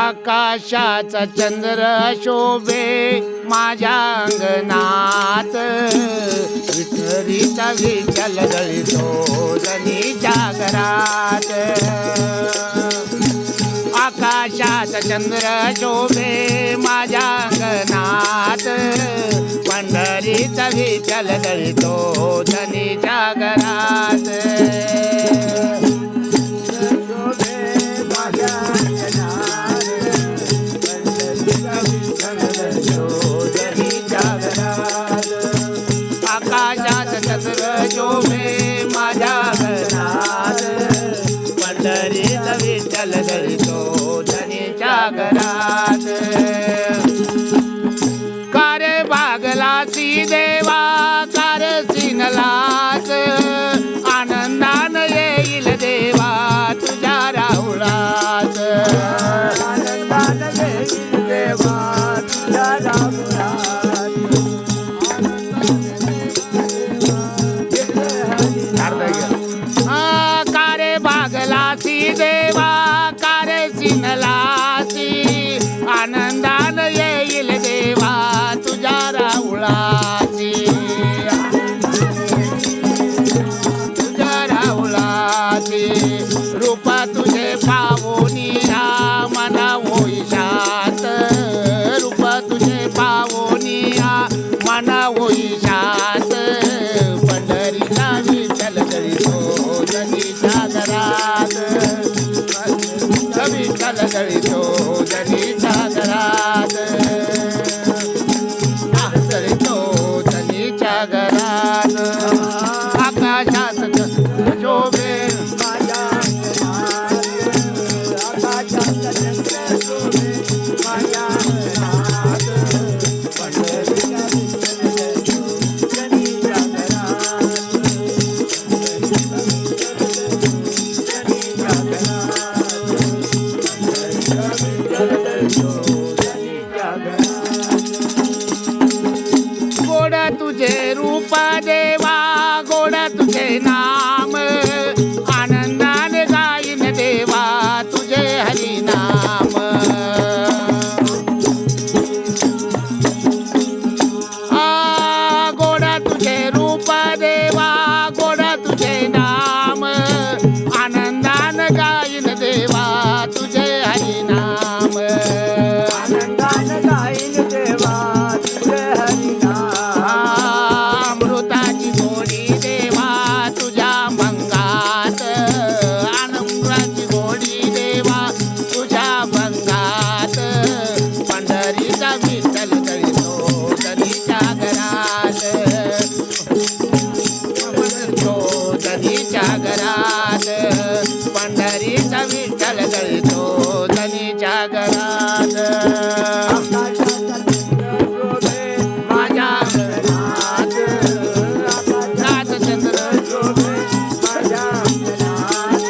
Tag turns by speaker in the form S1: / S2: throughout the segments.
S1: आकाशाचा चंद्र शोभे माझ्या अंगणात, विठ्ठलीचा विठ्ठल गळितो धनीच्या घरात. आकाशाचा चंद्र शोभे माझ्या अंगणात, पंढरीचा विठ्ठल गळितो धनीच्या घरात. आकाशाचा चंद्र शोभे माझ्या अंगणात, पंढरीचा विठ्ठल गळितो धनीच्या घरात. कारे भागलासी देवा कारे सिनलास, आनंदान येईल देवा तुझ्या राहुळात. आनंदान येईल देवा तुझ्या राहुळात. कारे भागलासी देवा कारे सिनलासी, आनंदान येईल देवा तुझ्या राहुळाची. तुझ्या राहुळाची रूप तुझे पावोनिया मना होई शांत, रूप तुझे पावोनिया मना होई शांत. पंढरीचा विठ्ठल गळितो धनीच्या घरात, विठ्ठल गळितो धनीच्या घरात. गळितो धनीच्या घरात. आकाशात शोभे माझ्या अंगणात, आकाशात चंद्र शोभे माझ्या अंगणात, पंढरीचा विठ्ठल गळितो धनीच्या घरात. गोड तुझे रूप देवा गोड तुझे नाम, आनंदाने गाईन देवा तुझे हरिनाम. गोड तुझे रूप देवा गोड तुझे नाम, आनंदान गाईन देवा तुझे हरिनाम. आनंदान गाईन देवा तुझे हरिनाम. अमृताची गोडी देवा तुझ्या भंगात, अमृताची गोडी देवा तुझ्या भंगात. पंढरीचा विठ्ठल गळितो धनीच्या घरात, धनीच्या घरात. पंढरीचा विठ्ठल गळितो धनीच्या घरात. माझ्या अंगणात आकाशात चंद्र शोभे माझ्या अंगणात,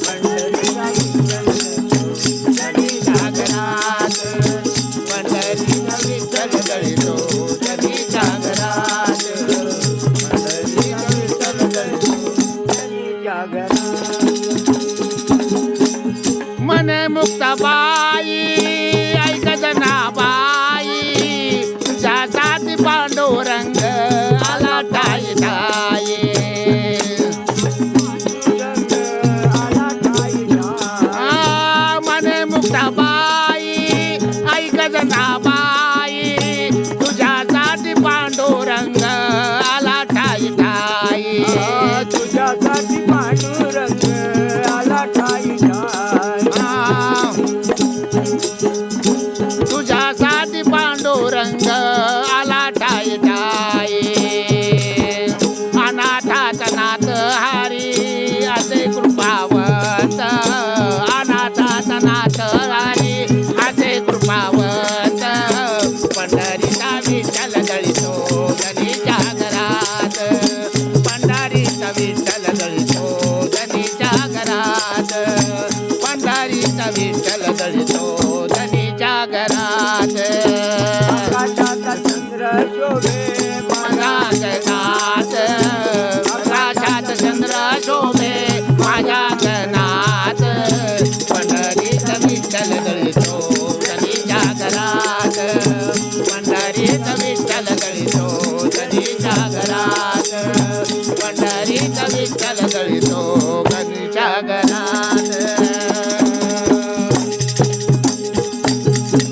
S1: पंढरीचा विठ्ठल धनीच्या घरात. पंढरीचा विठ्ठल गळितो धनीच्या घरात, पंढरीचा विठ्ठल गळितो धनीच्या घरात. मने मुक्ताबाई ऐक जनाबाई, तुझ्यासाठी पांडुरंग आला टाई टाई. मने मुक्ताबाई ऐक जनाबाई, तुझ्यासाठी पांडुरंग आला टाई टाई. तुझ्यासाठी पांडुरंग आला टाई टाई. तुझ्यासाठी पांडुरंग आला टाई टाई. अनाथाचा